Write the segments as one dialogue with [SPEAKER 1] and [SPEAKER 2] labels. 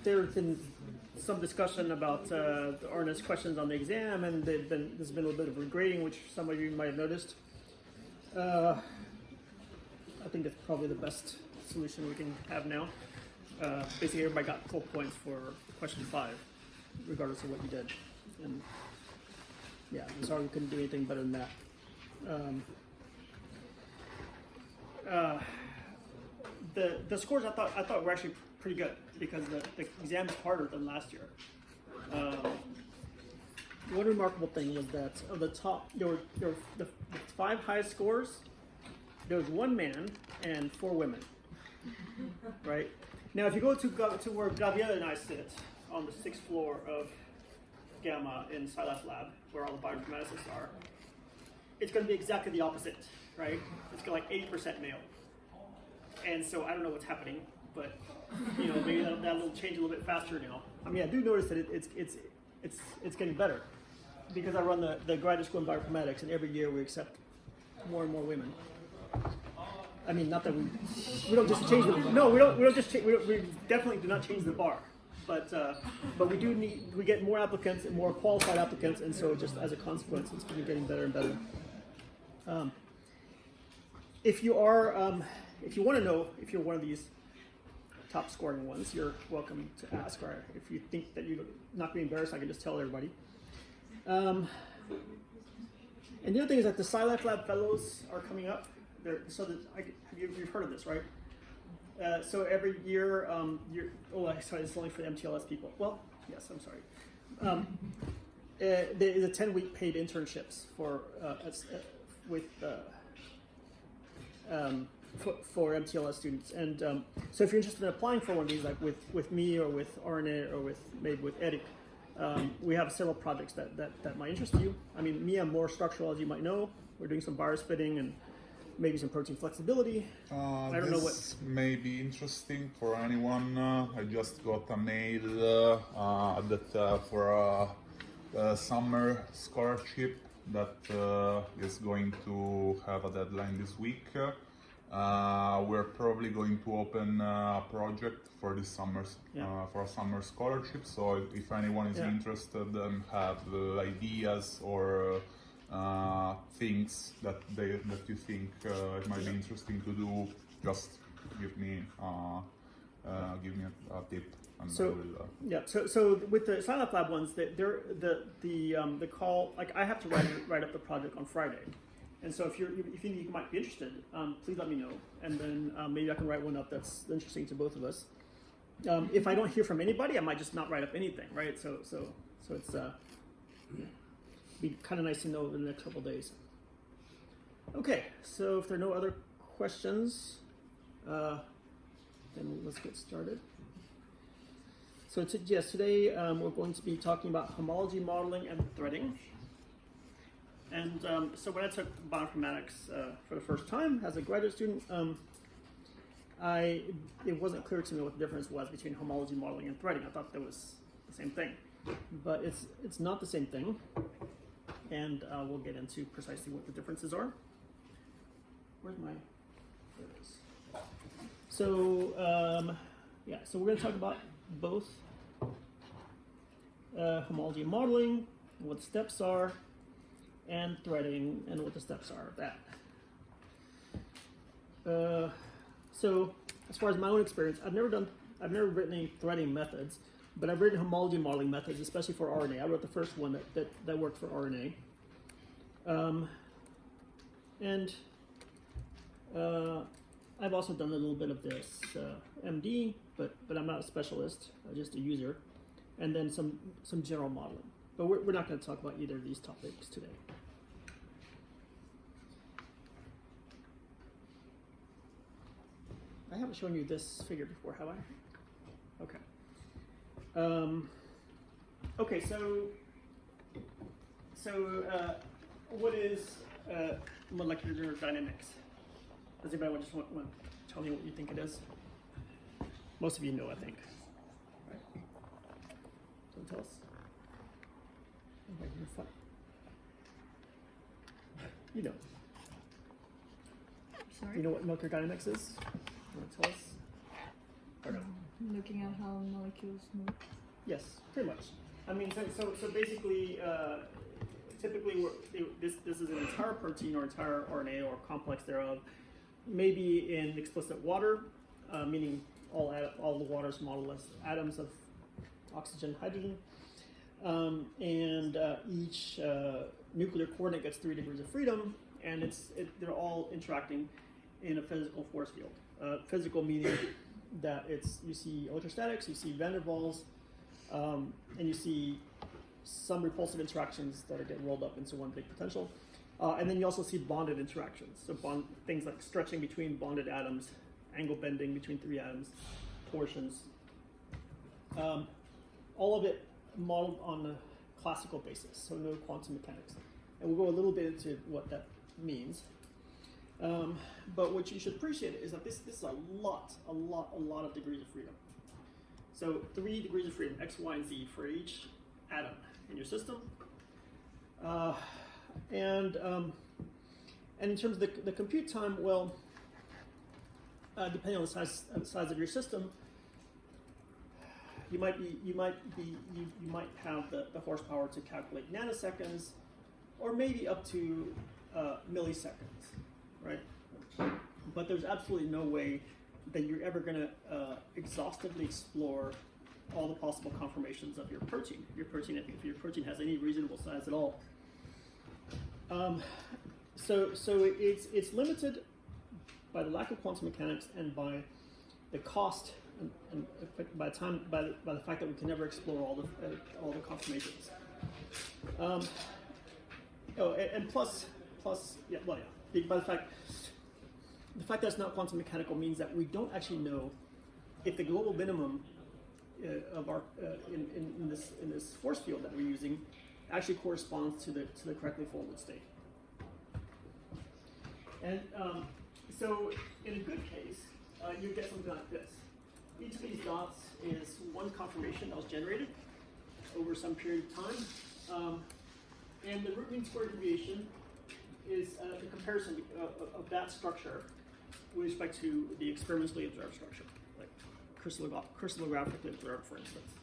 [SPEAKER 1] there's been some discussion about the RNS questions on the exam, and there's been a little bit of regrading, which some of you might have noticed. I think that's probably the best solution we can have now. Basically, everybody got full points for question 5, regardless of what you did. And yeah, I'm sorry we couldn't do anything better than that. The scores I thought were actually pretty good because the exam's harder than last year. One remarkable thing was that of the top, there were the 5 highest scores. There was 1 man and 4 women. Right now, if you go to where Gabriela and I sit on the 6th floor of Gamma in Silas Lab, where all the bioinformaticists are, it's going to be exactly the opposite, right? It's going to like 80% male. And so I don't know what's happening, but you know, maybe that'll change a little bit faster now. I mean, I do notice that it's getting better because I run the graduate school in bioinformatics, and every year we accept more and more women. I mean, not that we don't just change the we don't just change, we definitely do not change the bar, but we get more applicants and more qualified applicants, and so just as a consequence, it's been getting better and better. If you want to know if you're one of these top scoring ones, you're welcome to ask, or if you think that you're not being embarrassed, I can just tell everybody. And the other thing is that the Silas Lab Fellows are coming up. You've heard of this, right? So every year, sorry, it's only for the MTLS people. Well, yes, I'm sorry. There's a 10-week paid internships for MTLS students, and so if you're interested in applying for one of these, like with me or with RNA or maybe with Eric, we have several projects that might interest you. I mean, me, I'm more structural, as you might know. We're doing some virus fitting and maybe some protein flexibility. I don't know what. This
[SPEAKER 2] may be interesting for anyone. I just got a mail that for a summer scholarship that is going to have a deadline this week. We're probably going to open a project for this summer's for a summer scholarship. So if anyone is interested and have ideas or things that you think it might be interesting to do, just give me a tip. And
[SPEAKER 1] so with the Silas Lab ones, the call, like I have to write up the project on Friday. And so if you think you might be interested, please let me know, and then maybe I can write one up that's interesting to both of us. If I don't hear from anybody, I might just not write up anything, right? So it's be kind of nice to know in the next couple of days. Okay, so if there are no other questions, then let's get started. So today we're going to be talking about homology modeling and threading. And so when I took bioinformatics for the first time as a graduate student, it wasn't clear to me what the difference was between homology modeling and threading. I thought that was the same thing, but it's not the same thing, and we'll get into precisely what the differences are. Where's my? There it is. So so we're going to talk about both homology modeling, what the steps are, and threading, and what the steps are of that. So as far as my own experience, I've never written any threading methods, but I've written homology modeling methods, especially for RNA. I wrote the first one that worked for RNA. I've also done a little bit of this MD, but I'm not a specialist, just a user, and then some general modeling. But we're not going to talk about either of these topics today. I haven't shown you this figure before, have I? Okay. Okay, so what is molecular dynamics? Does anybody just want to tell me what you think it is? Most of you know, I think. Right? Don't tell us. You know.
[SPEAKER 3] Sorry?
[SPEAKER 1] You know what molecular dynamics is? You want to tell us? Or no?
[SPEAKER 3] looking at how molecules move.
[SPEAKER 1] Yes, pretty much. I mean, so basically, typically this is an entire protein or entire RNA or complex thereof, maybe in explicit water, meaning all the water is modeled as atoms of oxygen, hydrogen, and each nuclear coordinate gets 3 degrees of freedom, and they're all interacting in a physical force field. Physical meaning that you see electrostatics, you see van der Waals, and you see some repulsive interactions that are getting rolled up into one big potential. And then you also see bonded interactions. So things like stretching between bonded atoms, angle bending between 3 atoms, torsions. All of it modeled on a classical basis, so no quantum mechanics. And we'll go a little bit into what that means. But what you should appreciate is that this is a lot of degrees of freedom. So 3 degrees of freedom, X, Y, and Z for each atom in your system. And in terms of the compute time, well, depending on the size of your system, you might have the horsepower to calculate nanoseconds, or maybe up to milliseconds, right? But there's absolutely no way that you're ever going to exhaustively explore all the possible conformations of your protein. If your protein has any reasonable size at all. So it's limited by the lack of quantum mechanics and by the cost and by the fact that we can never explore all the conformations. And plus, yeah, well, yeah, by the fact that it's not quantum mechanical means that we don't actually know if the global minimum of our in this force field that we're using actually corresponds to the correctly folded state. And so, in a good case, you get something like this. Each of these dots is one conformation that was generated over some period of time, and the root mean square deviation is the comparison of that structure with respect to the experimentally observed structure, like crystallographically observed, for instance.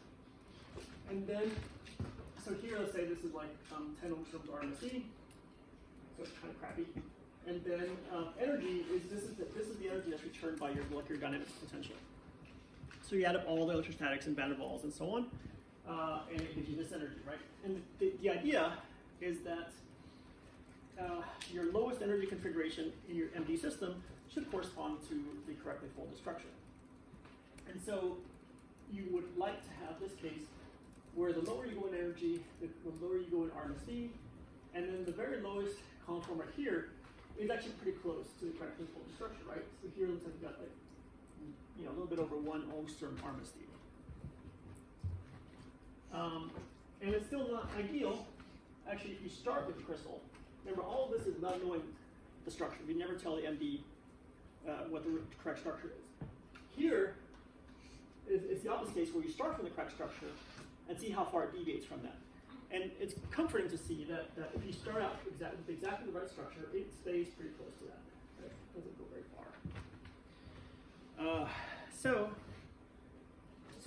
[SPEAKER 1] And then, so here, let's say this is like 10 angstroms RMSE, so it's kind of crappy. And then energy is this is the energy that's returned by your molecular dynamics potential. So you add up all the electrostatics and van der Waals and so on, and it gives you this energy, right? And the idea is that your lowest energy configuration in your MD system should correspond to the correctly folded structure. And so you would like to have this case where the lower you go in energy, the lower you go in RMSE, and then the very lowest conform right here is actually pretty close to the correctly folded structure, right? So here it looks like we've got like, a little bit over 1 angstrom RMSE. And it's still not ideal. Actually, if you start with the crystal, remember all of this is not knowing the structure. We never tell the MD what the correct structure is. Here is the opposite case where you start from the correct structure and see how far it deviates from that. And it's comforting to see that if you start out with exactly the right structure, it stays pretty close to that. It doesn't go very far. So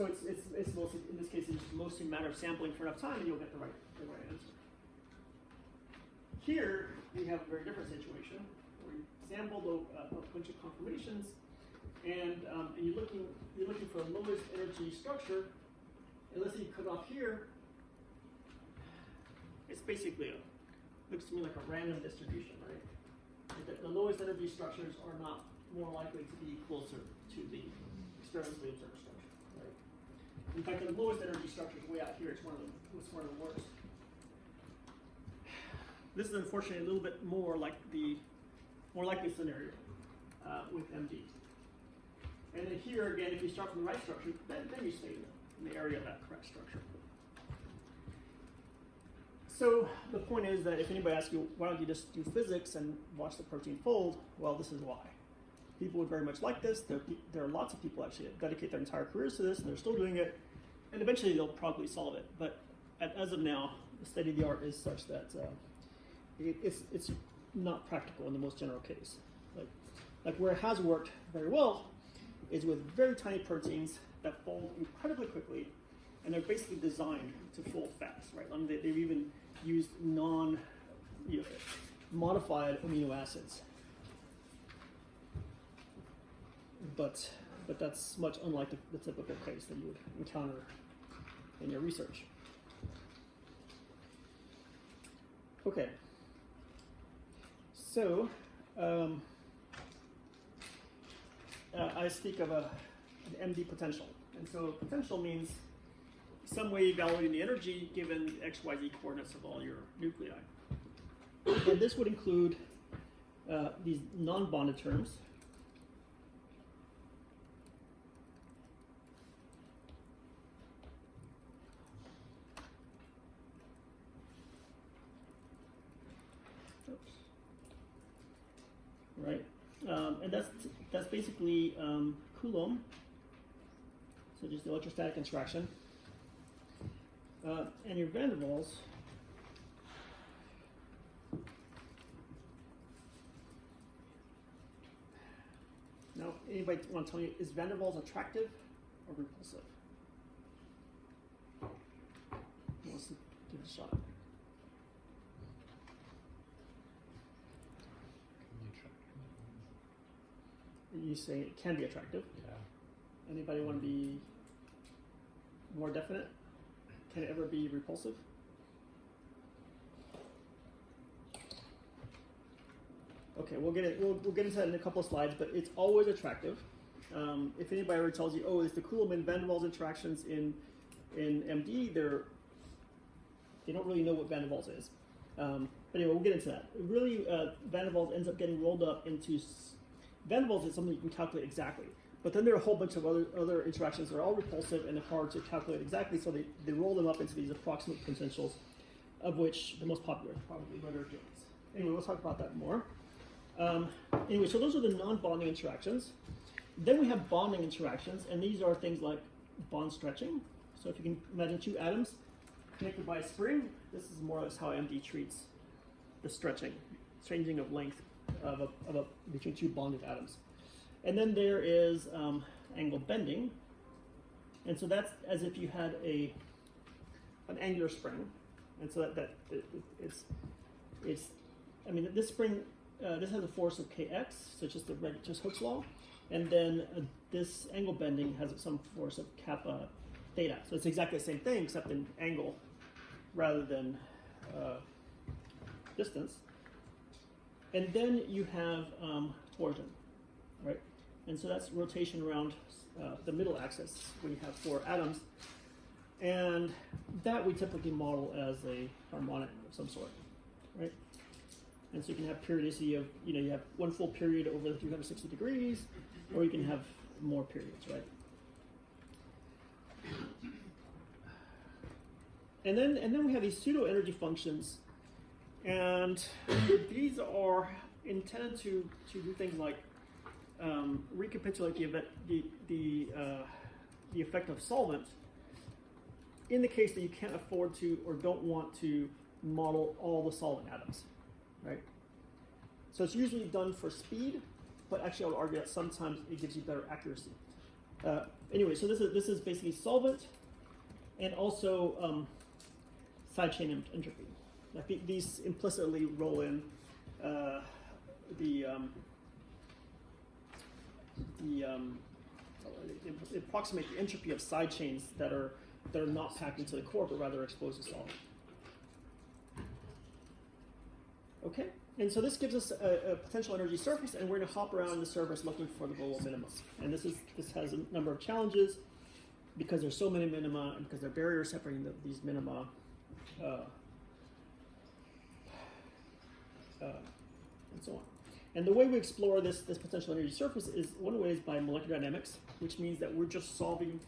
[SPEAKER 1] it's mostly, in this case, it's mostly a matter of sampling for enough time and you'll get the right answer. Here we have a very different situation where you sampled a bunch of conformations and you're looking for the lowest energy structure, and let's say you cut off here. It's basically looks to me like a random distribution, right? The lowest energy structures are not more likely to be closer to the experimentally observed structure, right? In fact, the lowest energy structure is way out here. It's one of the worst. This is unfortunately a little bit more like the more likely scenario with MD. And then here again, if you start from the right structure, then you stay in the area of that correct structure. So the point is that if anybody asks you, why don't you just do physics and watch the protein fold? Well, this is why. People would very much like this. There are lots of people actually that dedicate their entire careers to this, and they're still doing it. And eventually they'll probably solve it. But as of now, the state of the art is such that it's not practical in the most general case. Like where it has worked very well is with very tiny proteins that fold incredibly quickly, and they're basically designed to fold fast, right? I mean, they've even used modified amino acids, but that's much unlike the typical case that you would encounter in your research. Okay, so I speak of an MD potential, and so potential means some way evaluating the energy given the XYZ coordinates of all your nuclei. And this would include these non-bonded terms. Oops. Right, and that's basically Coulomb, so just the electrostatic interaction. And your van der Waals now, anybody want to tell me, is van der Waals attractive or repulsive? Who wants to give it a shot? You say it can be attractive.
[SPEAKER 4] Yeah.
[SPEAKER 1] Anybody want to be more definite? Can it ever be repulsive? Okay, we'll get into that in a couple of slides, but it's always attractive. If anybody ever tells you, oh, it's the Coulomb and van der Waals interactions in MD, they don't really know what van der Waals is. But anyway, we'll get into that. Really, van der Waals ends up getting rolled up into van der Waals is something you can calculate exactly. But then there are a whole bunch of other interactions that are all repulsive and hard to calculate exactly, so they roll them up into these approximate potentials, of which the most popular is probably Rudder-Jones. Anyway, we'll talk about that more. Anyway, so those are the non-bonding interactions. Then we have bonding interactions, and these are things like bond stretching. So if you can imagine two atoms connected by a spring, this is more or less how MD treats the stretching, changing of length between two bonded atoms. And then there is angle bending, and so that's as if you had an angular spring, and so it's I mean, this spring this has a force of kx, so it's just Hooke's law, and then this angle bending has some force of kappa theta. So it's exactly the same thing except in angle rather than distance. And then you have torsion, right? And so that's rotation around the middle axis when you have four atoms. And that we typically model as a harmonic of some sort, right? And so you can have periodicity of, you have one full period over the 360 degrees, or you can have more periods, right? And then we have these pseudo energy functions, and these are intended to do things like recapitulate the effect of solvent in the case that you can't afford to or don't want to model all the solvent atoms, right? So it's usually done for speed, but actually I would argue that sometimes it gives you better accuracy. Anyway, so this is basically solvent and also side chain entropy. Like these implicitly roll in they approximate the entropy of side chains that are not packed into the core, but rather exposed to solvent. Okay, and so this gives us a potential energy surface, and we're going to hop around the surface looking for the global minima. And this has a number of challenges because there's so many minima, and because there are barriers separating these minima. And so on. And the way we explore this potential energy surface is, one way is by molecular dynamics, which means that we're just solving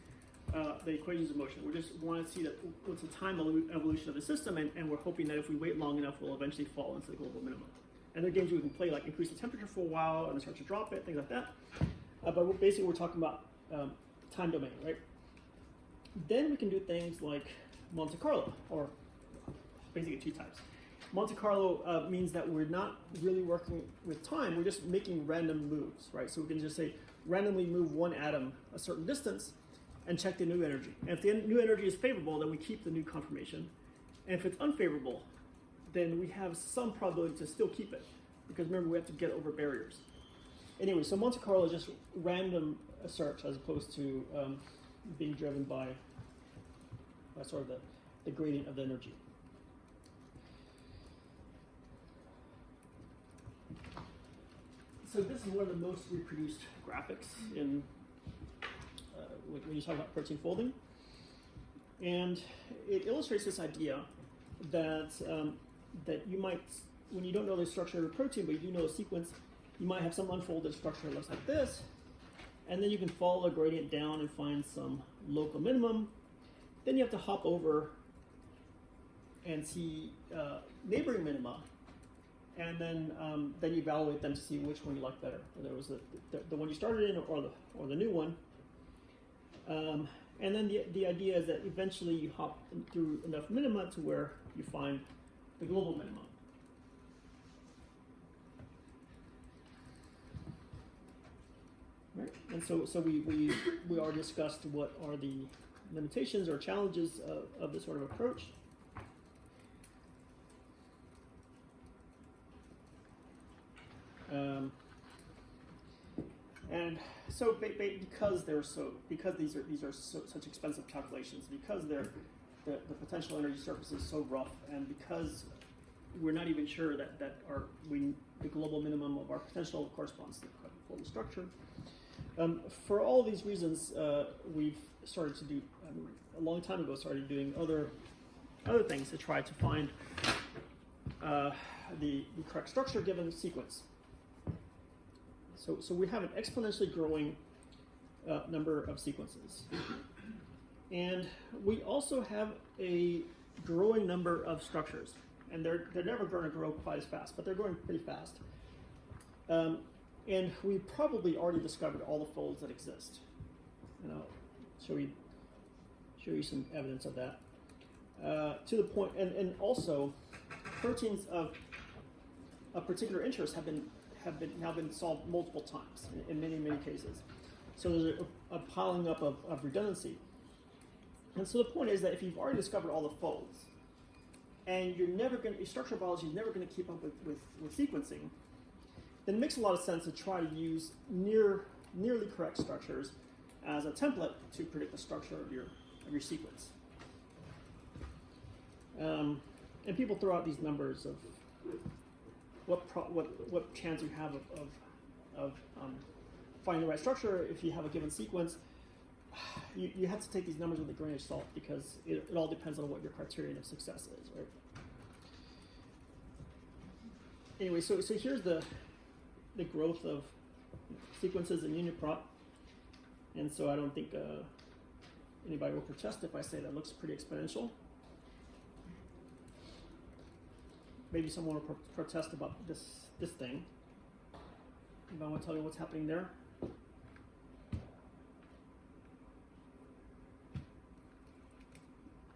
[SPEAKER 1] the equations of motion. We just want to see that what's the time evolution of the system, and we're hoping that if we wait long enough, we'll eventually fall into the global minimum. And there are games we can play, like increase the temperature for a while and then start to drop it, things like that. But basically, we're talking about time domain, right? Then we can do things like Monte Carlo, or basically two types. Monte Carlo means that we're not really working with time, we're just making random moves, right? So we can just say randomly move one atom a certain distance, and check the new energy. And if the new energy is favorable, then we keep the new conformation. And if it's unfavorable, then we have some probability to still keep it, because remember, we have to get over barriers. Anyway, so Monte Carlo is just random search as opposed to being driven by sort of the gradient of the energy. So this is one of the most reproduced graphics in when you talk about protein folding, and it illustrates this idea that that you might, when you don't know the structure of a protein, but you do know the sequence, you might have some unfolded structure that looks like this, and then you can follow a gradient down and find some local minimum. Then you have to hop over and see neighboring minima, and then you evaluate them to see which one you like better, whether it was the one you started in or the new one. And then the idea is that eventually you hop through enough minima to where you find the global minimum. Right? And so we already discussed what are the limitations or challenges of this sort of approach. And so because these are such expensive calculations, because the potential energy surface is so rough, and because we're not even sure that the global minimum of our potential corresponds to the folded structure. For all these reasons, we've started to do a long time ago. Started doing other things to try to find the correct structure given sequence. So we have an exponentially growing number of sequences, and we also have a growing number of structures. And they're never going to grow quite as fast, but they're growing pretty fast. And we probably already discovered all the folds that exist. And I'll show you some evidence of that. To the point, and also proteins of particular interest have now been solved multiple times in many cases. So there's a piling up of redundancy. And so the point is that if you've already discovered all the folds, and structural biology is never going to keep up with sequencing, then it makes a lot of sense to try to use nearly correct structures as a template to predict the structure of your sequence. And people throw out these numbers of what chance you have of finding the right structure if you have a given sequence. You have to take these numbers with a grain of salt, because it all depends on what your criterion of success is, right? Anyway, so here's the growth of sequences in UniProt, and so I don't think anybody will protest if I say that looks pretty exponential. Maybe someone will protest about this thing. If I want to tell you what's happening there.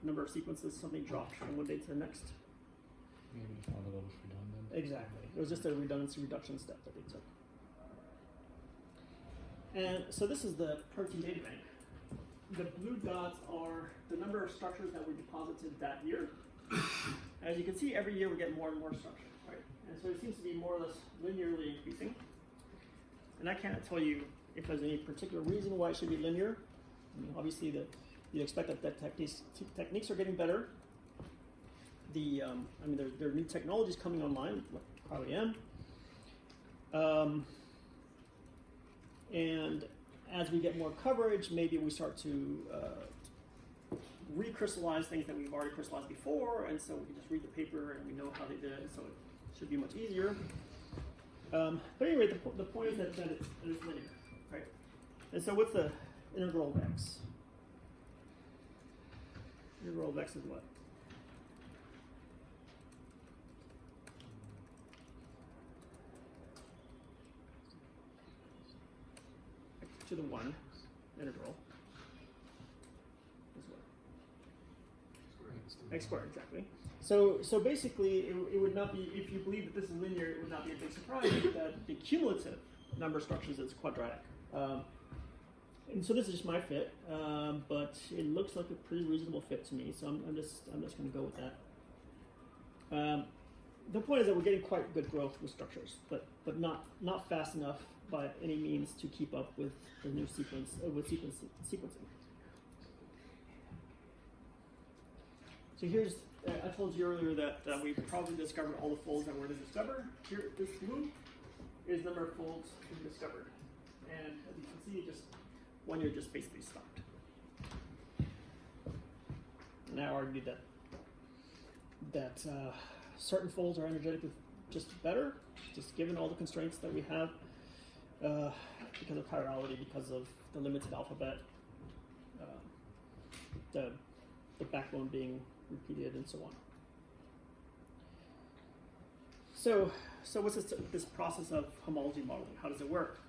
[SPEAKER 1] Number of sequences, something dropped from one day to the next.
[SPEAKER 4] Maybe the formula was redundant.
[SPEAKER 1] Exactly. It was just a redundancy reduction step that they took. And so this is the protein data bank. The blue dots are the number of structures that were deposited that year. As you can see, every year we get more and more structure, right? And so it seems to be more or less linearly increasing. And I can't tell you if there's any particular reason why it should be linear. I mean, obviously, you expect that techniques are getting better. There are new technologies coming online, like cryo-EM. And as we get more coverage, maybe we start to recrystallize things that we've already crystallized before, and so we can just read the paper and we know how they did it, so it should be much easier. But anyway, the point is that it's linear, right? And so what's the integral of x? Integral of x is what? X to the 1 integral is what? X squared, exactly. So basically, it would not be, if you believe that this is linear, it would not be a big surprise that the cumulative number of structures is quadratic. And so this is just my fit, but it looks like a pretty reasonable fit to me. So I'm just going to go with that. The point is that we're getting quite good growth with structures, but not fast enough by any means to keep up with the new sequencing. So here's, I told you earlier that we probably discovered all the folds that were to discover. Here, this blue is number of folds we discovered. And as you can see, just one year just basically stopped. And I argued that certain folds are energetically just better, just given all the constraints that we have, because of chirality, because of the limited alphabet, the backbone being repeated, and so on. So what's this process of homology modeling? How does it work?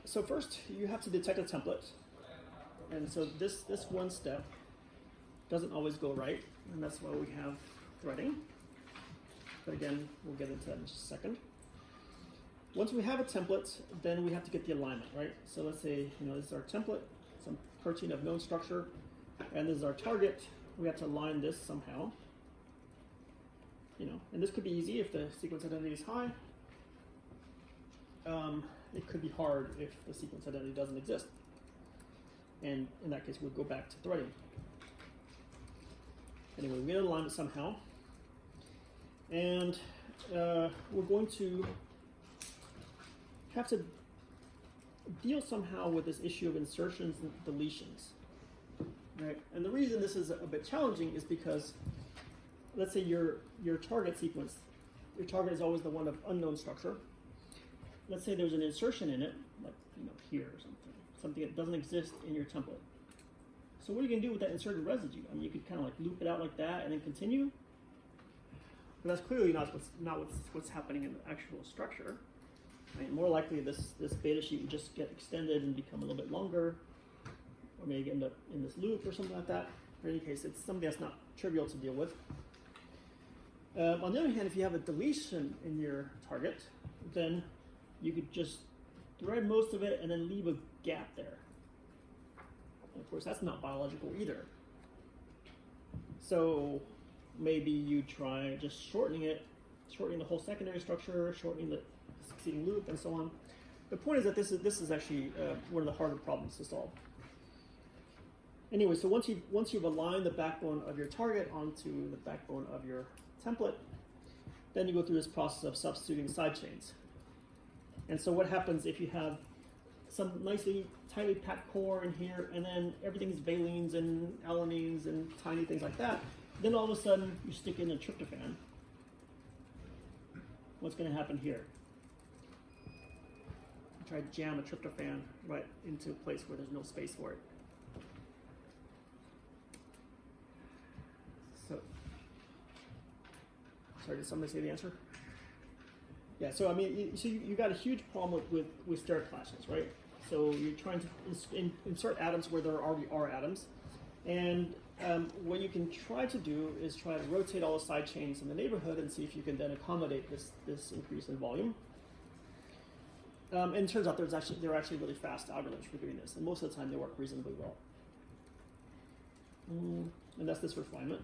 [SPEAKER 1] So first, you have to detect a template, and so this one step doesn't always go right, and that's why we have threading. But again, we'll get into that in just a second. Once we have a template, then we have to get the alignment, right? So let's say, this is our template, some protein of known structure, and this is our target. We have to align this somehow. And this could be easy if the sequence identity is high. It could be hard if the sequence identity doesn't exist. And in that case, we'll go back to threading. Anyway, we align it somehow. And we're going to have to deal somehow with this issue of insertions and deletions. Right? And the reason this is a bit challenging is because, let's say your target sequence, your target is always the one of unknown structure. Let's say there's an insertion in it, like here or something that doesn't exist in your template. So what are you going to do with that inserted residue? I mean, you could kind of like loop it out like that and then continue. But that's clearly not what's happening in the actual structure. I mean, more likely this beta sheet would just get extended and become a little bit longer, or maybe end up in this loop or something like that. In any case, it's something that's not trivial to deal with. On the other hand, if you have a deletion in your target, then you could just thread most of it and then leave a gap there. And of course, that's not biological either. So maybe you try just shortening the whole secondary structure, shortening the succeeding loop, and so on. The point is that this is actually one of the harder problems to solve. Anyway, so once you've aligned the backbone of your target onto the backbone of your template, then you go through this process of substituting side chains. And so what happens if you have some nicely tightly packed core in here, and then everything is valines and alanines and tiny things like that, then all of a sudden you stick in a tryptophan. What's going to happen here? You try to jam a tryptophan right into a place where there's no space for it. So, sorry, did somebody say the answer? Yeah, so I mean, you got a huge problem with steric clashes, right? So you're trying to insert atoms where there already are atoms, and what you can try to do is try to rotate all the side chains in the neighborhood and see if you can then accommodate this increase in volume. And it turns out there are actually really fast algorithms for doing this, and most of the time they work reasonably well. And that's this refinement.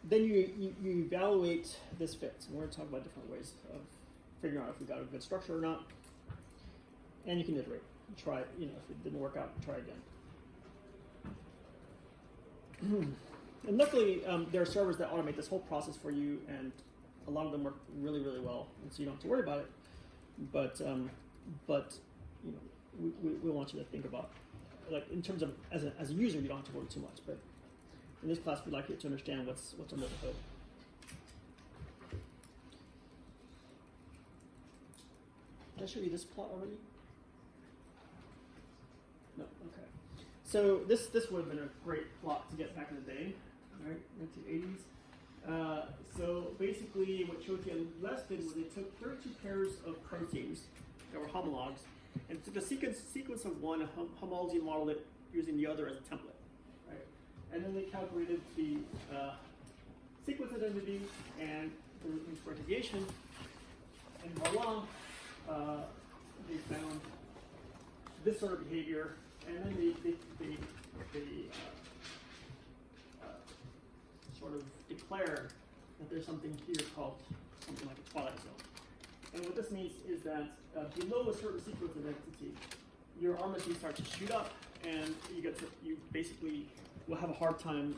[SPEAKER 1] Then you evaluate this fit. So we're going to talk about different ways of figuring out if we got a good structure or not. And you can iterate. Try it, if it didn't work out, try again. And luckily, there are servers that automate this whole process for you, and a lot of them work really, really well, and so you don't have to worry about it. But we want you to think about, like, in terms of as a user, you don't have to worry too much. But in this class, we'd like you to understand what's under the hood. Did I show you this plot already? No, okay. So this would have been a great plot to get back in the day, right, 1980s. So basically what Chotia and Les did was they took 32 pairs of proteins that were homologs and took a sequence of one, and homology modeled it using the other as a template, right? And then they calculated the sequence identity and the root mean square deviation, and voila, they found this sort of behavior, and then they sort of declare that there's something here called something like a twilight zone. And what this means is that below a certain sequence identity, your RMSD starts to shoot up, and you basically will have a hard time.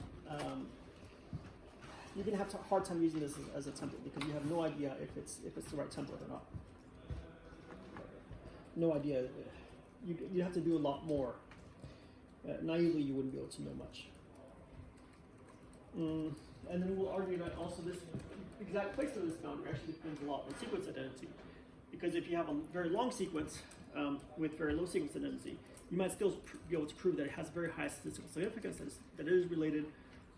[SPEAKER 1] You're going to have a hard time using this as a template because you have no idea if it's the right template or not. No idea. You have to do a lot more. Naively, you wouldn't be able to know much. And then we'll argue that also this exact place of this boundary actually depends a lot on sequence identity. Because if you have a very long sequence with very low sequence identity, you might still be able to prove that it has very high statistical significance, that it is related.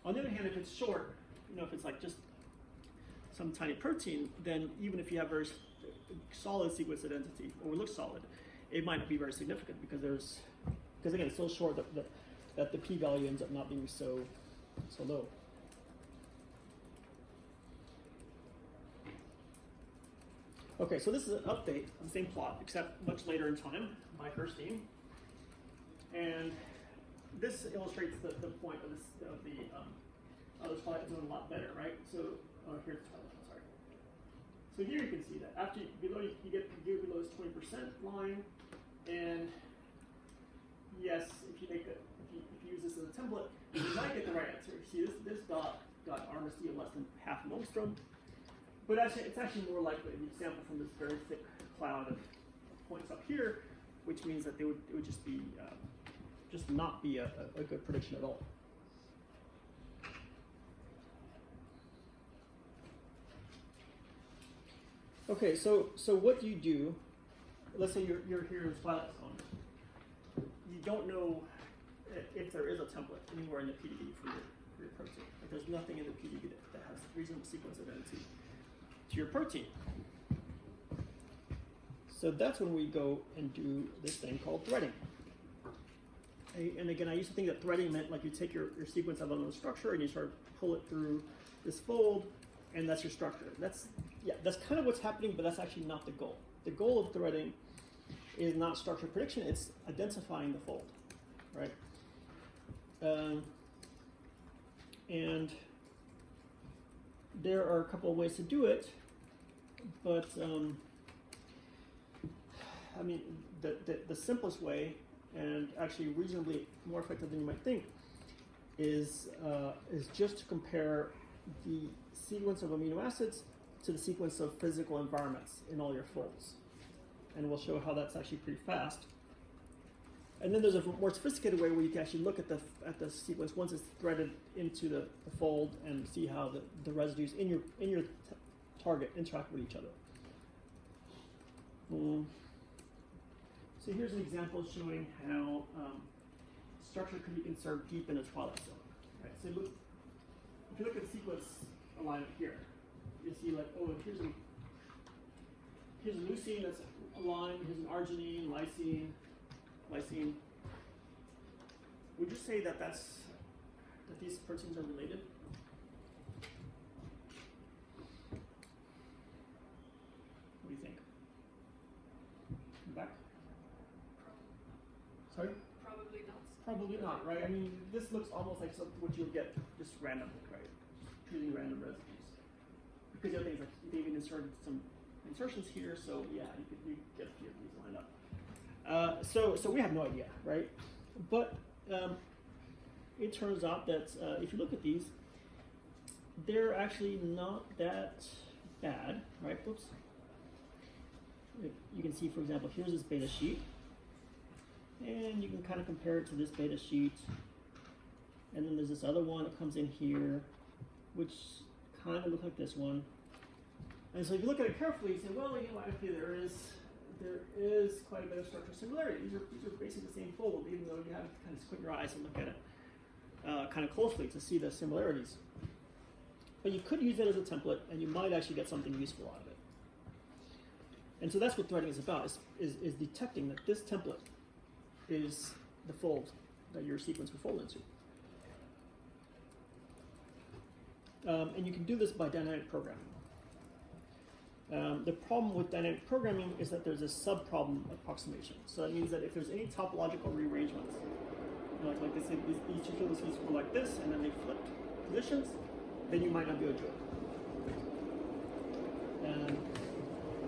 [SPEAKER 1] On the other hand, if it's short, if it's like just some tiny protein, then even if you have very solid sequence identity, or it looks solid, it might not be very significant because again, it's so short that the p-value ends up not being so low. Okay, so this is an update of the same plot, except much later in time by Kirstein. And this illustrates the point of the twilight zone a lot better, right? So here's the twilight zone, sorry. So here you can see that after you get below this 20% line, and yes, if you use this as a template, you might get the right answer. See, this dot got RMSD of less than half an angstrom. But actually, it's actually more likely if you sample from this very thick cloud of points up here, which means that it would just be just not be a good prediction at all. Okay, so what do you do? Let's say you're here in twilight zone. You don't know if there is a template anywhere in the PDB for your protein. Like there's nothing in the PDB that has reasonable sequence identity to your protein. So that's when we go and do this thing called threading. And again, I used to think that threading meant like you take your sequence of a structure and you sort of pull it through this fold, and that's your structure. That's kind of what's happening, but that's actually not the goal. The goal of threading is not structure prediction, it's identifying the fold, right? And there are a couple of ways to do it, but I mean, the simplest way, and actually reasonably more effective than you might think, is just to compare the sequence of amino acids to the sequence of physical environments in all your folds. And we'll show how that's actually pretty fast. And then there's a more sophisticated way where you can actually look at the sequence once it's threaded into the fold and see how the residues in your target interact with each other. So here's an example showing how structure can be conserved deep in a twilight zone. Right. So if you look at the sequence alignment here, you see like, oh, here's a leucine that's aligned. Here's an arginine, lysine. Would you say that these proteins are related? What do you think? Back? Sorry?
[SPEAKER 3] Probably not.
[SPEAKER 1] Probably not, right? I mean, this looks almost like what you would get just randomly, right? Choosing random residues. Because the other thing is like they even inserted some insertions here, so yeah, you get a few of these lined up. So we have no idea, right? But it turns out that if you look at these, they're actually not that bad, right? Oops. You can see, for example, here's this beta sheet, and you can kind of compare it to this beta sheet, and then there's this other one that comes in here, which kind of looks like this one. And so if you look at it carefully, you say, well, you know, actually there is quite a bit of structural similarity. These are basically the same fold, even though you have to kind of squint your eyes and look at it kind of closely to see the similarities. But you could use it as a template, and you might actually get something useful out of it. And so that's what threading is about, is detecting that this template is the fold that your sequence will fold into. And you can do this by dynamic programming. The problem with dynamic programming is that there's a sub-problem approximation. So that means that if there's any topological rearrangements, like they say, each of those pieces were like this, and then they flipped positions, then you might not be able to do it.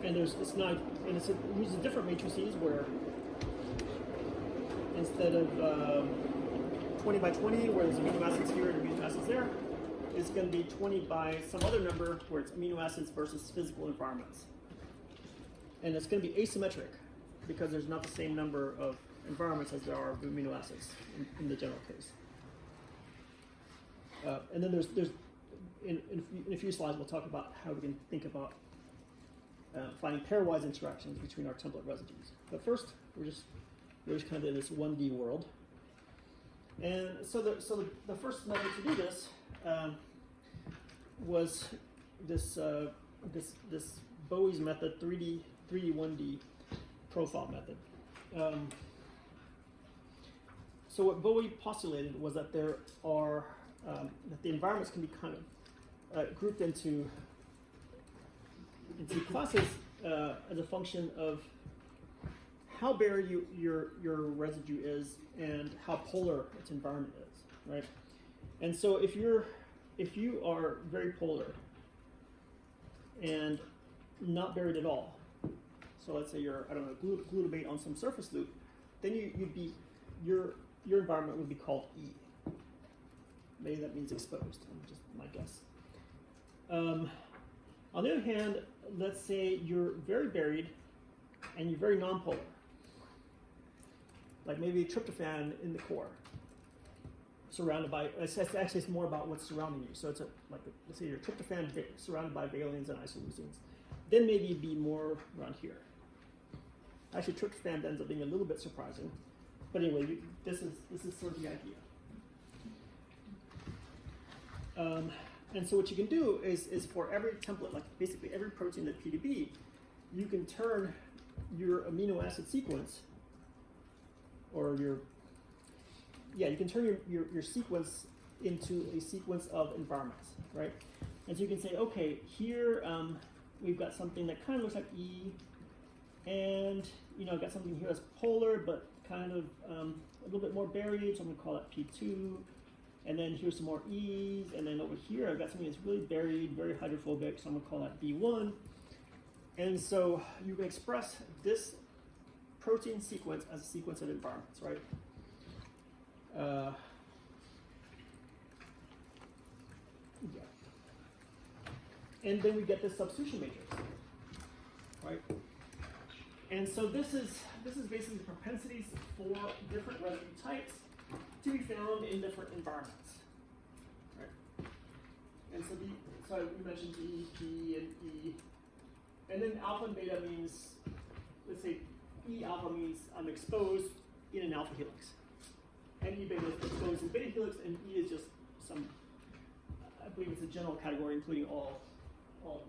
[SPEAKER 1] And it uses different matrices where instead of 20 by 20, where there's amino acids here and amino acids there, it's going to be 20 by some other number where it's amino acids versus physical environments. And it's going to be asymmetric because there's not the same number of environments as there are of amino acids in the general case. And then there's in a few slides we'll talk about how we can think about finding pairwise interactions between our template residues. But first, we're just kind of in this 1D world. And so the first method to do this was this Bowie's method, 3D 1D profile method. So what Bowie postulated was that there are that the environments can be kind of grouped into classes as a function of how buried your residue is and how polar its environment is, right? And so if you are very polar and not buried at all, so let's say you're, I don't know, glutamate on some surface loop, then your environment would be called E. Maybe that means exposed, just my guess. On the other hand, let's say you're very buried and you're very nonpolar. Like maybe tryptophan in the core, surrounded by, actually it's more about what's surrounding you. So it's let's say you're tryptophan surrounded by valine and isoleucines. Then maybe you'd be more around here. Actually, tryptophan ends up being a little bit surprising. But anyway, this is sort of the idea. And so what you can do is for every template, like basically every protein at P2B, you can turn your amino acid sequence, or you can turn your sequence into a sequence of environments, right? And so you can say, okay, here we've got something that kind of looks like E, and I've got something here that's polar, but kind of a little bit more buried, so I'm going to call that P2. And then here's some more E's, and then over here I've got something that's really buried, very hydrophobic, so I'm going to call that B1. And so you can express this protein sequence as a sequence of environments, right? And then we get this substitution matrix, right? And so this is basically the propensities for different residue types to be found in different environments, right? And so we mentioned D, P, and E, and then alpha and beta means, let's say E alpha means I'm exposed in an alpha helix, and E beta is exposed in beta helix, and E is just some, I believe it's a general category including all of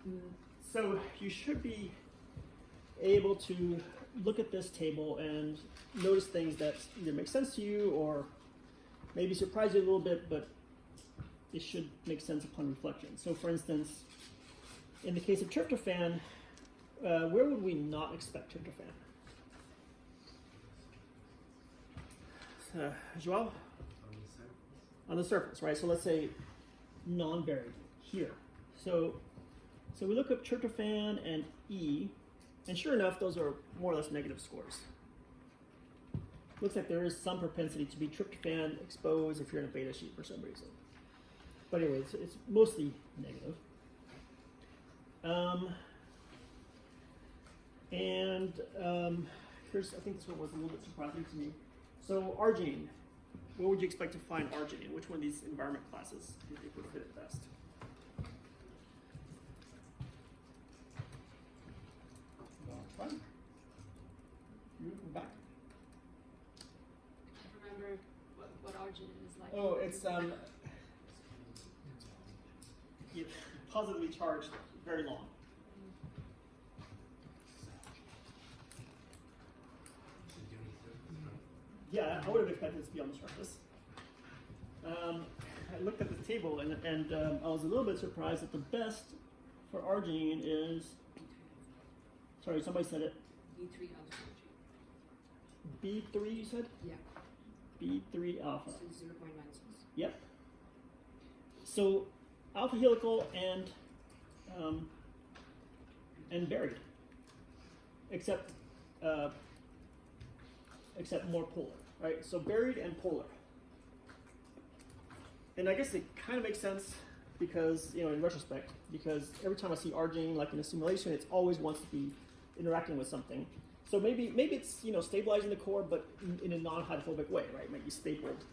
[SPEAKER 1] these. So you should be able to look at this table and notice things that either make sense to you or maybe surprise you a little bit, but it should make sense upon reflection. So for instance, in the case of tryptophan, where would we not expect tryptophan? Joel? On the surface, right? So let's say non-buried here. So we look up tryptophan and E, and sure enough, those are more or less negative scores. Looks like there is some propensity to be tryptophan exposed if you're in a beta sheet for some reason. But anyway, it's mostly negative. Here's, I think this one was a little bit surprising to me. So arginine, where would you expect to find arginine? Which one of these environment classes do you think would fit it best? Fine. Back.
[SPEAKER 3] I remember what arginine is like.
[SPEAKER 1] Oh, it's positively charged, very long. Yeah, I would have expected it to be on the surface. I looked at the table and I was a little bit surprised that the best for arginine is. Sorry, somebody said it.
[SPEAKER 3] B3 alpha.
[SPEAKER 1] B3, you said?
[SPEAKER 3] Yeah.
[SPEAKER 1] B3 alpha.
[SPEAKER 3] So 0.96.
[SPEAKER 1] Yep. So alpha helical and buried, except more polar, right? So buried and polar. And I guess it kind of makes sense because, in retrospect, because every time I see arginine, like in a simulation, it always wants to be interacting with something. So maybe it's, stabilizing the core, but in a non-hydrophobic way, right? Maybe stapled,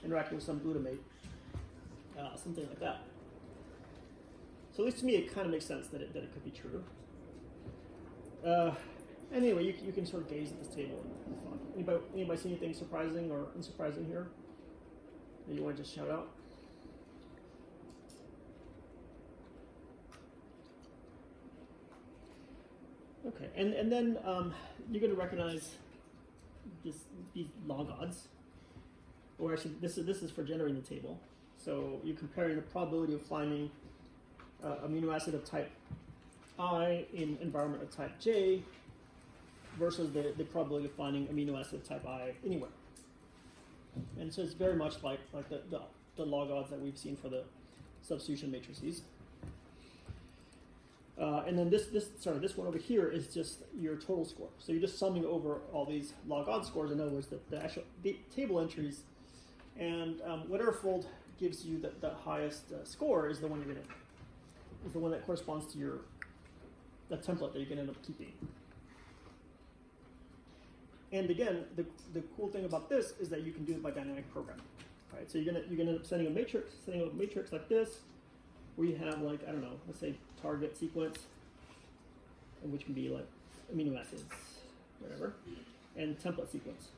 [SPEAKER 1] interacting with some glutamate, something like that. So at least to me, it kind of makes sense that it could be true. Anyway, you can sort of gaze at this table and have fun. Anybody see anything surprising or unsurprising here that you want to just shout out? Okay, and then you're going to recognize these log odds, or actually this is for generating the table. So you're comparing the probability of finding amino acid of type I in environment of type J versus the probability of finding amino acid of type I anywhere. And so it's very much like the log odds that we've seen for the substitution matrices. And then this one over here is just your total score. So you're just summing over all these log odd scores. In other words, the table entries, and whatever fold gives you the highest score is the one that corresponds to the template that you're going to end up keeping. And again, the cool thing about this is that you can do it by dynamic programming, right? So you're gonna end up sending a matrix like this, where you have like, I don't know, let's say target sequence, and which can be like amino acids, whatever, and template sequence,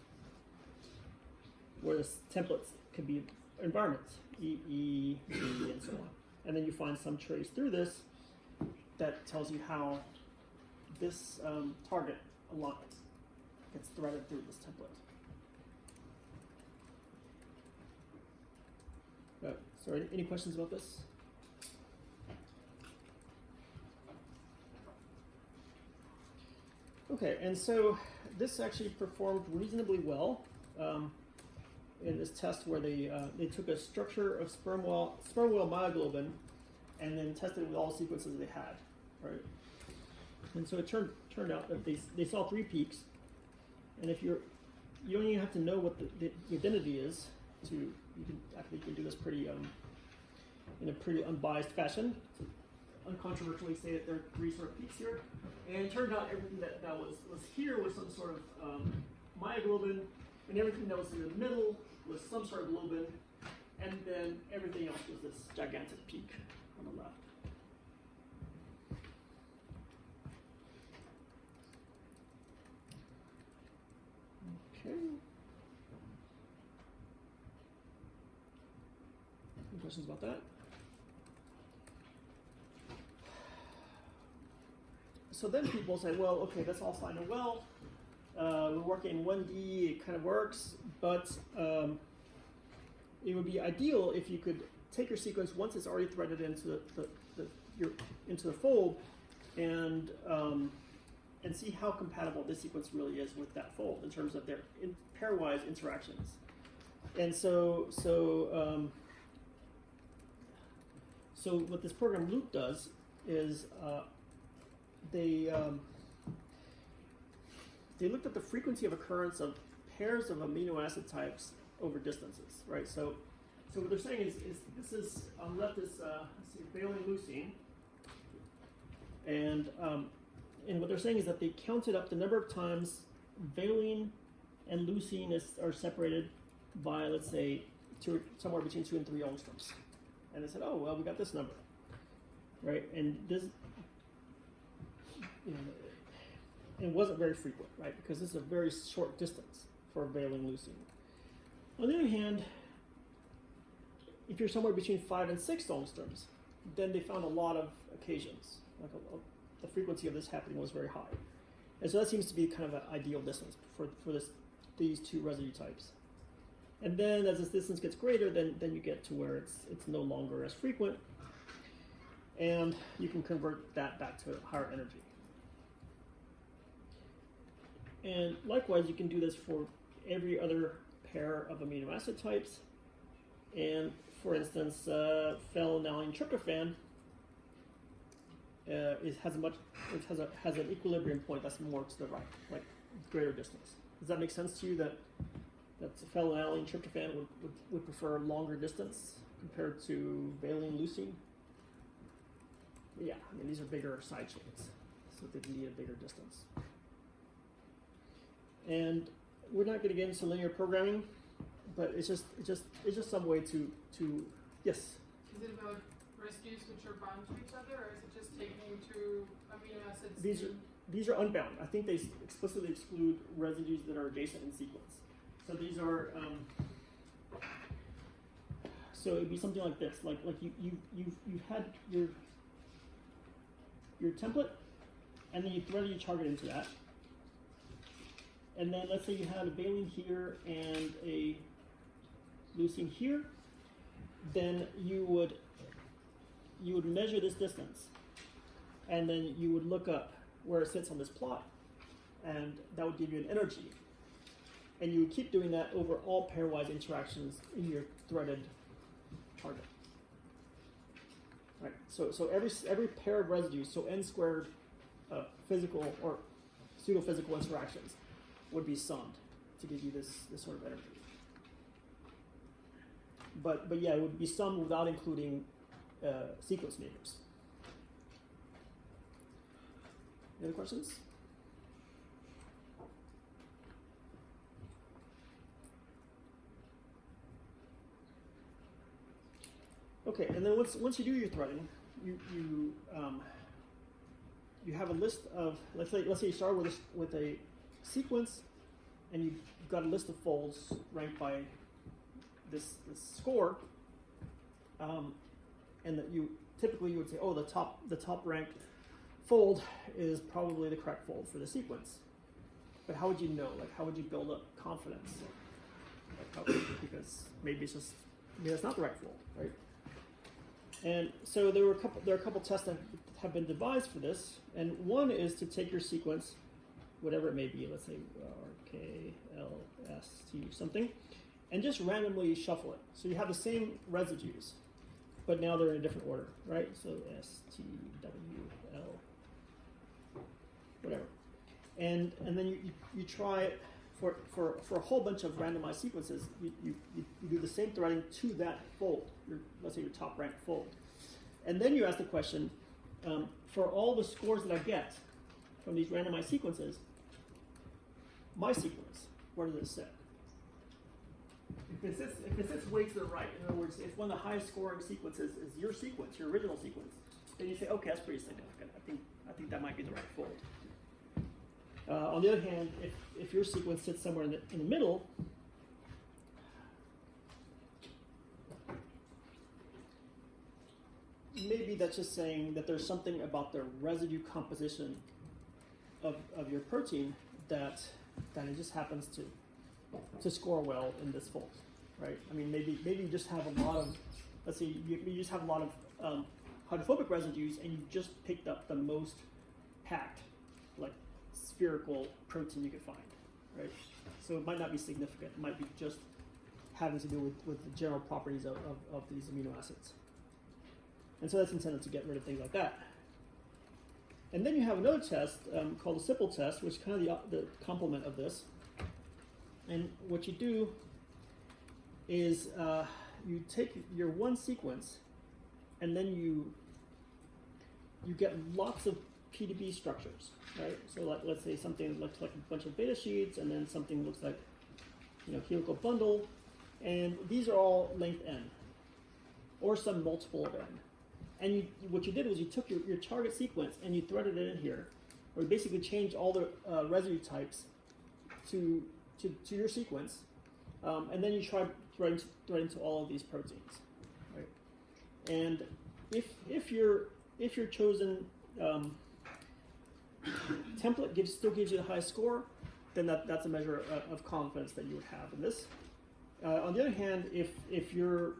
[SPEAKER 1] where the templates could be environments, E, B, and so on. And then you find some trace through this that tells you how this target gets threaded through this template. Sorry, any questions about this? Okay, and so this actually performed reasonably well in this test where they took a structure of sperm whale myoglobin and then tested it with all the sequences they had, right? And so it turned out that they saw 3 peaks, and if you don't even have to know what the identity is you can do this pretty in a pretty unbiased fashion. Uncontroversially say that there are 3 sort of peaks here, and it turned out everything that was here was some sort of myoglobin, and everything that was in the middle was some sort of globin, and then everything else was this gigantic peak on the left. Okay. Any questions about that? So then people say, well, okay, that's all fine and well. We're working in 1D, it kind of works, but it would be ideal if you could take your sequence once it's already threaded into the fold, and see how compatible this sequence really is with that fold in terms of their pairwise interactions. And so what this program Loop does is they looked at the frequency of occurrence of pairs of amino acid types over distances, right? So what they're saying is this is on the left is let's see, valine leucine, and what they're saying is that they counted up the number of times valine and leucine are separated by, let's say, somewhere between 2 and 3 angstroms, and they said, oh well, we got this number, right? And this, it wasn't very frequent, right? Because this is a very short distance for valine leucine. On the other hand, if you're somewhere between 5 and 6 angstroms, then they found a lot of occasions. Like the frequency of this happening was very high. And so that seems to be kind of an ideal distance for these 2 residue types. And then as this distance gets greater, then you get to where it's no longer as frequent, and you can convert that back to higher energy. And likewise, you can do this for every other pair of amino acid types. And for instance, phenylalanine tryptophan has an equilibrium point that's more to the right, like greater distance. Does that make sense to you that phenylalanine tryptophan would prefer longer distance compared to valine leucine? Yeah, I mean these are bigger side chains, so they need a bigger distance. And we're not going to get into linear programming, but it's just some way to yes.
[SPEAKER 5] Is it about residues which are bound to each other, or is it just taking two amino acids?
[SPEAKER 1] These are unbound. I think they explicitly exclude residues that are adjacent in sequence. So these are so it'd be something like this, like you had your template, and then you threaded your target into that. And then let's say you had a valine here and a leucine here, then you would measure this distance, and then you would look up where it sits on this plot, and that would give you an energy. And you would keep doing that over all pairwise interactions in your threaded target. Right. So every pair of residues, so n squared physical or pseudo-physical interactions, would be summed to give you this sort of energy. But yeah, it would be summed without including sequence neighbors. Any other questions? Okay, and then once you do your threading, you have a list of let's say you start with a sequence, and you've got a list of folds ranked by this score, and that you would say, oh, the top ranked fold is probably the correct fold for the sequence. But how would you know? Like, how would you build up confidence? Because maybe it's not the right fold, right? And so there are a couple tests that have been devised for this, and one is to take your sequence, whatever it may be, let's say R, K, L, S, T, something, and just randomly shuffle it. So you have the same residues, but now they're in a different order, right? So S, T, W, L, whatever. And then you try it for a whole bunch of randomized sequences. You do the same threading to that fold, let's say your top ranked fold. And then you ask the question, for all the scores that I get from these randomized sequences, my sequence, where does it sit? If it sits way to the right, in other words, if one of the highest scoring sequences is your sequence, your original sequence, then you say, okay, that's pretty significant. I think that might be the right fold. On the other hand, if your sequence sits somewhere in the middle, maybe that's just saying that there's something about the residue composition of your protein that it just happens to score well in this fold, right? I mean, maybe you just have a lot of, let's say you just have a lot of hydrophobic residues, and you just picked up the most packed, like spherical protein you could find, right? So it might not be significant. It might be just having to do with the general properties of these amino acids. And so that's intended to get rid of things like that. And then you have another test called the Sipple test, which is kind of the complement of this. And what you do is you take your one sequence, and then you get lots of PDB structures, right? So let's say something looks like a bunch of beta sheets, and then something looks like helical bundle, and these are all length n, or some multiple of n. And what you did was you took your target sequence and you threaded it in here, or you basically changed all the residue types to your sequence, and then you tried threading to all of these proteins, right? And if your chosen template still gives you the highest score, then that's a measure of confidence that you would have in this. On the other hand, if you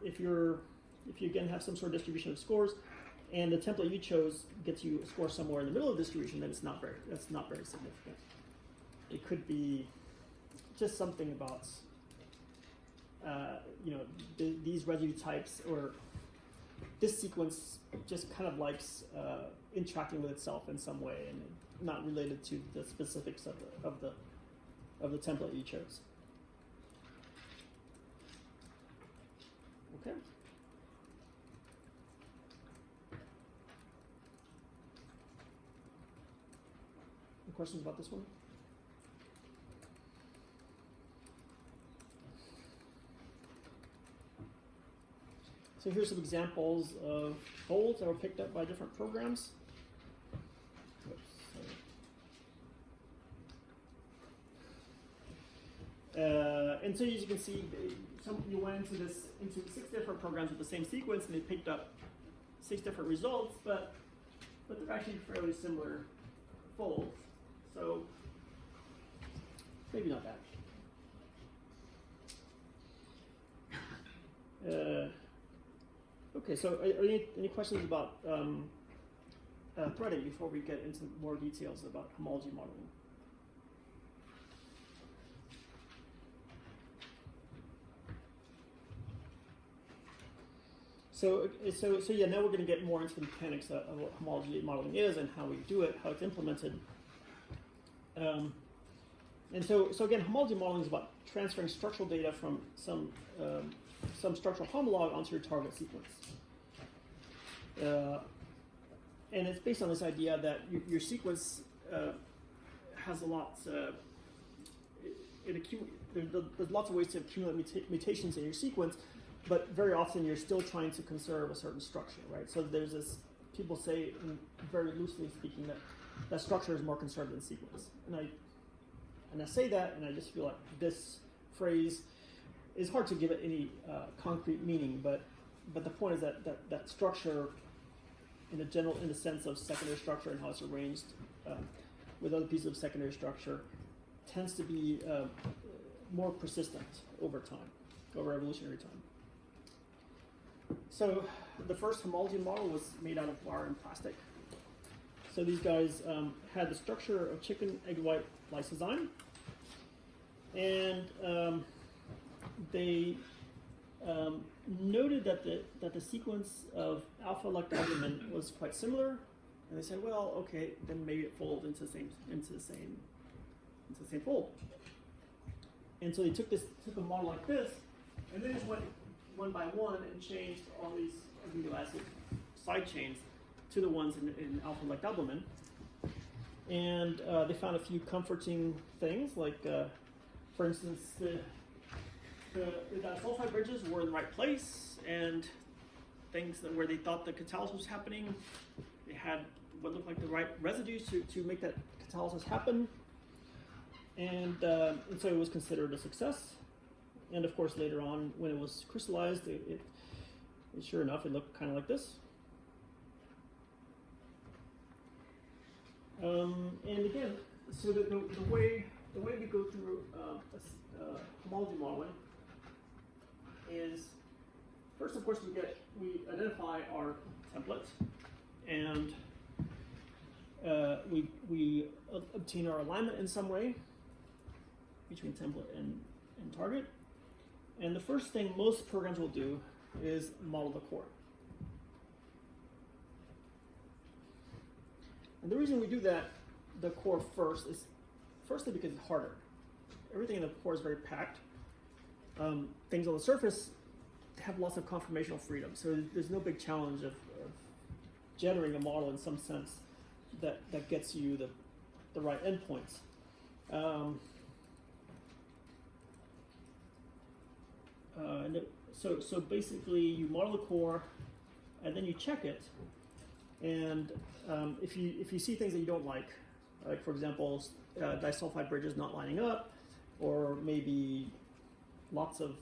[SPEAKER 1] again have some sort of distribution of scores, and the template you chose gets you a score somewhere in the middle of the distribution, then that's not very significant. It could be just something about these residue types, or this sequence just kind of likes interacting with itself in some way, and not related to the specifics of the template you chose. Okay. Any questions about this one? So here's some examples of folds that were picked up by different programs. Oops, and so as you can see, you went into 6 different programs with the same sequence, and they picked up 6 different results, but they're actually fairly similar folds. So maybe not bad. Okay, so are any questions about threading before we get into more details about homology modeling? So yeah, now we're going to get more into the mechanics of what homology modeling is and how we do it, how it's implemented. And so again, homology modeling is about transferring structural data from some structural homologue onto your target sequence. And it's based on this idea that your sequence has a lot. There's lots of ways to accumulate mutations in your sequence, but very often you're still trying to conserve a certain structure, right? So there's this. People say, very loosely speaking, that structure is more conserved than sequence, and I say that, and I just feel like this phrase is hard to give it any concrete meaning, but the point is that structure, in the sense of secondary structure and how it's arranged with other pieces of secondary structure, tends to be more persistent over time, over evolutionary time. So the first homology model was made out of wire and plastic. So these guys had the structure of chicken egg white lysozyme, and they noted that the sequence of alpha-lactalbumin was quite similar, and they said, well, okay, then maybe it folds into the same fold. And so they took a model like this, and they just went one by one and changed all these amino acid side chains to the ones in alpha-lactalbumin. And they found a few comforting things, like, for instance, the disulfide bridges were in the right place, and things where they thought the catalysis was happening, they had what looked like the right residues to make that catalysis happen. And so it was considered a success. And of course, later on, when it was crystallized, it sure enough, it looked kind of like this. And again, so the way we go through homology modeling is, first, of course, we identify our template, and we obtain our alignment in some way between template and target. And the first thing most programs will do is model the core. And the reason we do that, the core first, is firstly because it's harder. Everything in the core is very packed. Things on the surface have lots of conformational freedom, so there's no big challenge of generating a model in some sense that gets you the right endpoints. So basically, you model the core, and then you check it. And if you see things that you don't like for example, disulfide bridges not lining up, or maybe lots of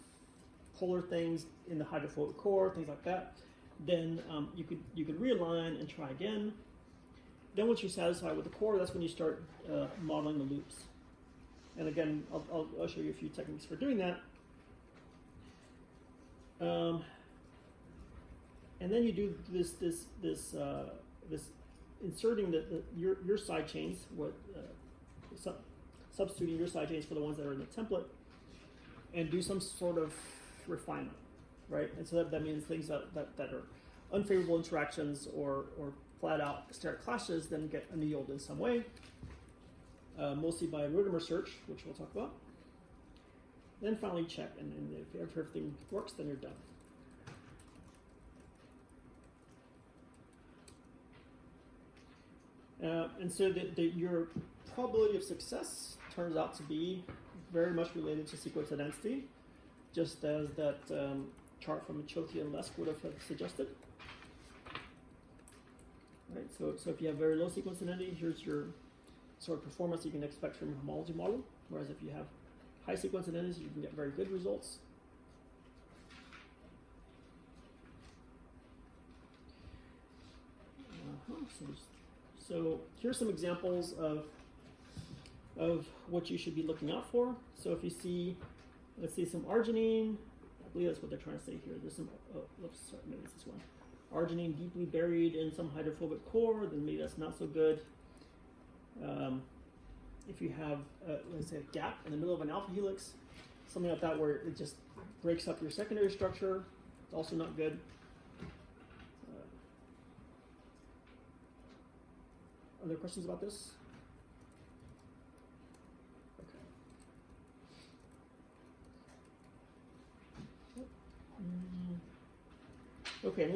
[SPEAKER 1] polar things in the hydrophobic core, things like that, then you could realign and try again. Then once you're satisfied with the core, that's when you start modeling the loops. And again, I'll show you a few techniques for doing that. And then you do this inserting your side chains, substituting your side chains for the ones that are in the template, and do some sort of refinement, right? And so that means things that are unfavorable interactions or flat out steric clashes then get annealed in some way, mostly by rotamer search, which we'll talk about. Then finally check, and if everything works, then you're done. And so your probability of success turns out to be very much related to sequence identity, just as that chart from Chothi and Lesk would have suggested. Right, so if you have very low sequence identity, here's your sort of performance you can expect from a homology model, whereas if you have high sequence identity, you can get very good results. So here's some examples of what you should be looking out for. So if you see, let's see, some arginine, I believe that's what they're trying to say here. There's some, oops, sorry, maybe it's this one. Arginine deeply buried in some hydrophobic core, then maybe that's not so good. If you have, let's say, a gap in the middle of an alpha helix, something like that where it just breaks up your secondary structure, it's also not good. Other questions about this? Okay. Okay.